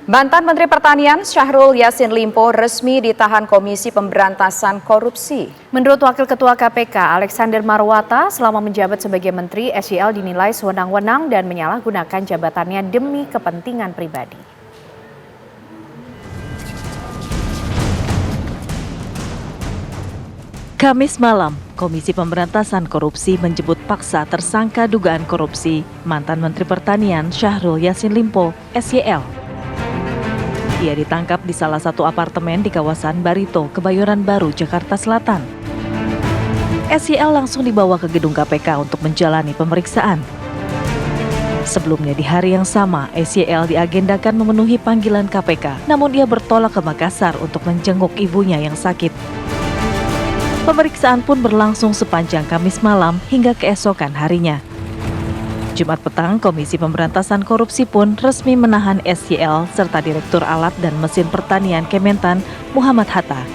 Mantan Menteri Pertanian Syahrul Yassin Limpo resmi ditahan Komisi Pemberantasan Korupsi. Menurut Wakil Ketua KPK Alexander Marwata, selama menjabat sebagai Menteri, SYL dinilai sewenang-wenang dan menyalahgunakan jabatannya demi kepentingan pribadi. Kamis malam, Komisi Pemberantasan Korupsi menjemput paksa tersangka dugaan korupsi mantan Menteri Pertanian Syahrul Yassin Limpo, SYL. Ia ditangkap di salah satu apartemen di kawasan Barito, Kebayoran Baru, Jakarta Selatan. SYL langsung dibawa ke gedung KPK untuk menjalani pemeriksaan. Sebelumnya di hari yang sama, SYL diagendakan memenuhi panggilan KPK, namun ia bertolak ke Makassar untuk menjenguk ibunya yang sakit. Pemeriksaan pun berlangsung sepanjang Kamis malam hingga keesokan harinya. Jumat petang, Komisi Pemberantasan Korupsi pun resmi menahan SYL serta Direktur Alat dan Mesin Pertanian Kementan Muhammad Hatta.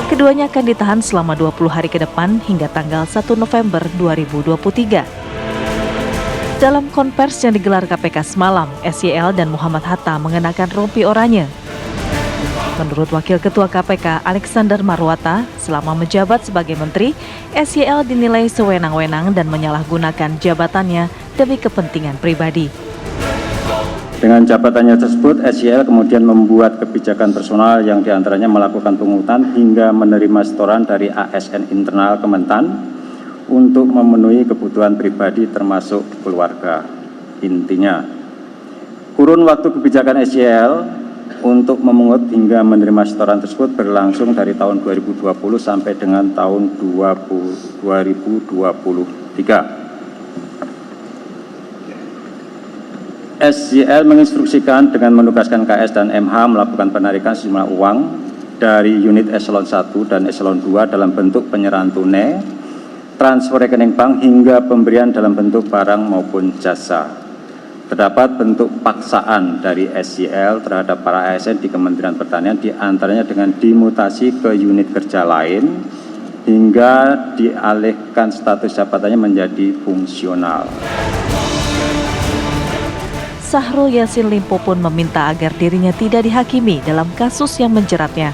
Keduanya akan ditahan selama 20 hari ke depan hingga tanggal 1 November 2023. Dalam konversi yang digelar KPK semalam, SYL dan Muhammad Hatta mengenakan rompi oranye. Menurut Wakil Ketua KPK Alexander Marwata, selama menjabat sebagai Menteri, SYL dinilai sewenang-wenang dan menyalahgunakan jabatannya demi kepentingan pribadi. Dengan jabatannya tersebut, SYL kemudian membuat kebijakan personal yang diantaranya melakukan pungutan hingga menerima setoran dari ASN internal Kementan untuk memenuhi kebutuhan pribadi termasuk keluarga. Intinya, kurun waktu kebijakan SYL untuk memungut hingga menerima setoran tersebut berlangsung dari tahun 2020 sampai dengan tahun 2023. SYL menginstruksikan dengan menugaskan KS dan MH melakukan penarikan sejumlah uang dari unit eselon 1 dan eselon 2 dalam bentuk penyerahan tunai, transfer rekening bank hingga pemberian dalam bentuk barang maupun jasa. Terdapat bentuk paksaan dari SYL terhadap para ASN di Kementerian Pertanian, diantaranya dengan dimutasi ke unit kerja lain hingga dialihkan status jabatannya menjadi fungsional. Syahrul Yassin Limpo pun meminta agar dirinya tidak dihakimi dalam kasus yang menjeratnya.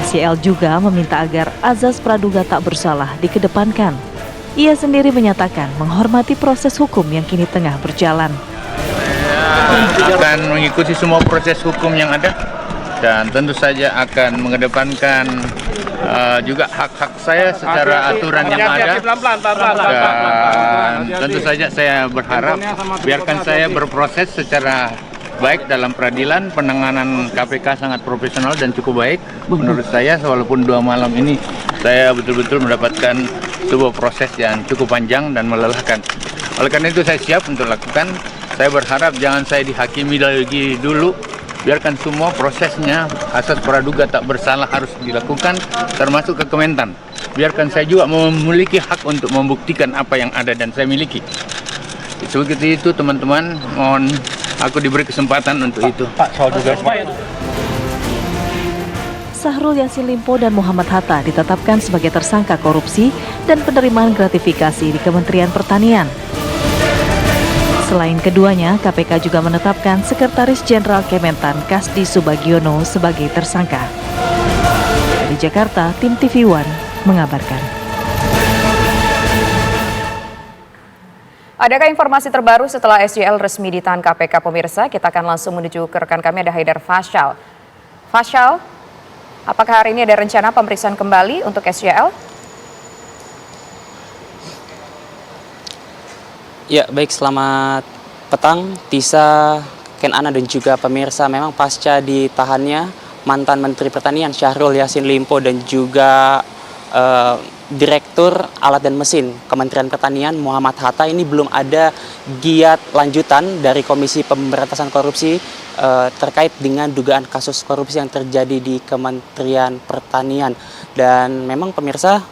SYL juga meminta agar azas praduga tak bersalah dikedepankan. Ia sendiri menyatakan menghormati proses hukum yang kini tengah berjalan. Saya akan mengikuti semua proses hukum yang ada dan tentu saja akan mengedepankan juga hak-hak saya secara aturan yang ada. Dan tentu saja saya berharap biarkan saya berproses secara baik dalam peradilan. Penanganan KPK sangat profesional dan cukup baik menurut saya, walaupun 2 malam ini saya betul-betul mendapatkan sebuah proses yang cukup panjang dan melelahkan. Oleh karena itu saya siap untuk lakukan. Saya berharap jangan saya dihakimi lagi dulu. Biarkan semua prosesnya, asas praduga tak bersalah harus dilakukan, termasuk ke Kementan. Biarkan saya juga memiliki hak untuk membuktikan apa yang ada dan saya miliki. Seperti itu teman-teman, mohon aku diberi kesempatan untuk itu. Pak, soal juga. Syahrul Yassin Limpo dan Muhammad Hatta ditetapkan sebagai tersangka korupsi dan penerimaan gratifikasi di Kementerian Pertanian. Selain keduanya, KPK juga menetapkan Sekretaris Jenderal Kementan Kasdi Subagiono sebagai tersangka. Dari Jakarta, tim TV One mengabarkan. Adakah informasi terbaru setelah SYL resmi ditahan KPK pemirsa? Kita akan langsung menuju ke rekan kami, ada Haidar Fasyal. Fasyal, apakah hari ini ada rencana pemeriksaan kembali untuk SYL? Ya, baik, selamat petang, Tisa, Ken Ana dan juga pemirsa. Memang pasca ditahannya mantan Menteri Pertanian Syahrul Yassin Limpo dan juga Direktur Alat dan Mesin Kementerian Pertanian Muhammad Hatta, ini belum ada giat lanjutan dari Komisi Pemberantasan Korupsi terkait dengan dugaan kasus korupsi yang terjadi di Kementerian Pertanian. Dan memang pemirsa,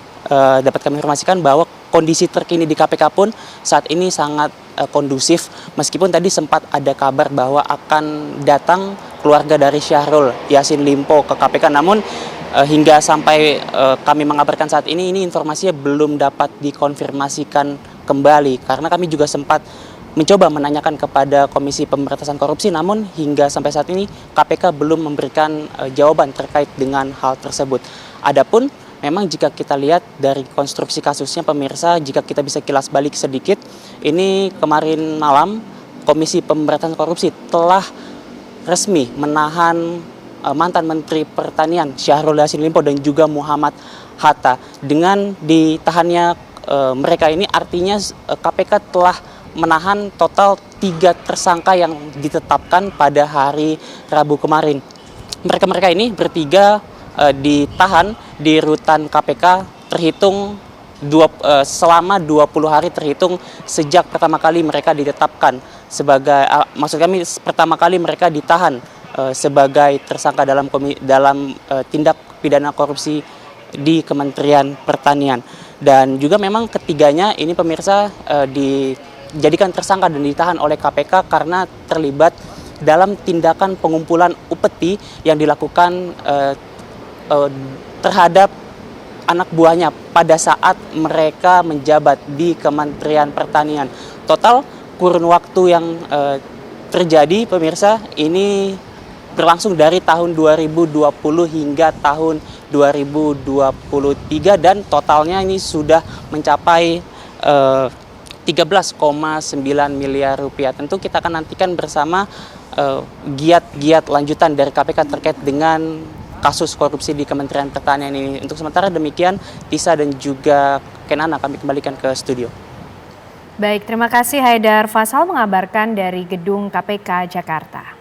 dapat kami informasikan bahwa kondisi terkini di KPK pun saat ini sangat kondusif, meskipun tadi sempat ada kabar bahwa akan datang keluarga dari Syahrul Yassin Limpo ke KPK, namun hingga sampai kami mengabarkan saat ini informasinya belum dapat dikonfirmasikan kembali, karena kami juga sempat mencoba menanyakan kepada Komisi Pemberantasan Korupsi, namun hingga sampai saat ini KPK belum memberikan jawaban terkait dengan hal tersebut. Adapun memang jika kita lihat dari konstruksi kasusnya pemirsa, jika kita bisa kilas balik sedikit, ini kemarin malam Komisi Pemberantasan Korupsi telah resmi menahan mantan Menteri Pertanian Syahrul Yassin Limpo dan juga Muhammad Hatta. Dengan ditahannya mereka ini artinya KPK telah menahan total 3 tersangka yang ditetapkan pada hari Rabu kemarin. Mereka ini bertiga ditahan di rutan KPK terhitung selama 20 hari terhitung sejak pertama kali mereka ditetapkan sebagai maksud kami pertama kali mereka ditahan sebagai tersangka dalam tindak pidana korupsi di Kementerian Pertanian. Dan juga memang ketiganya ini pemirsa dijadikan tersangka dan ditahan oleh KPK karena terlibat dalam tindakan pengumpulan upeti yang dilakukan terhadap anak buahnya pada saat mereka menjabat di Kementerian Pertanian. Total kurun waktu yang terjadi pemirsa ini berlangsung dari tahun 2020 hingga tahun 2023 dan totalnya ini sudah mencapai 13,9 miliar rupiah. Tentu kita akan nantikan bersama giat-giat lanjutan dari KPK terkait dengan kasus korupsi di Kementerian Pertanian ini. Untuk sementara demikian, Tisa dan juga Kenana kami kembalikan ke studio. Baik, terima kasih Haidar Faisal mengabarkan dari Gedung KPK Jakarta.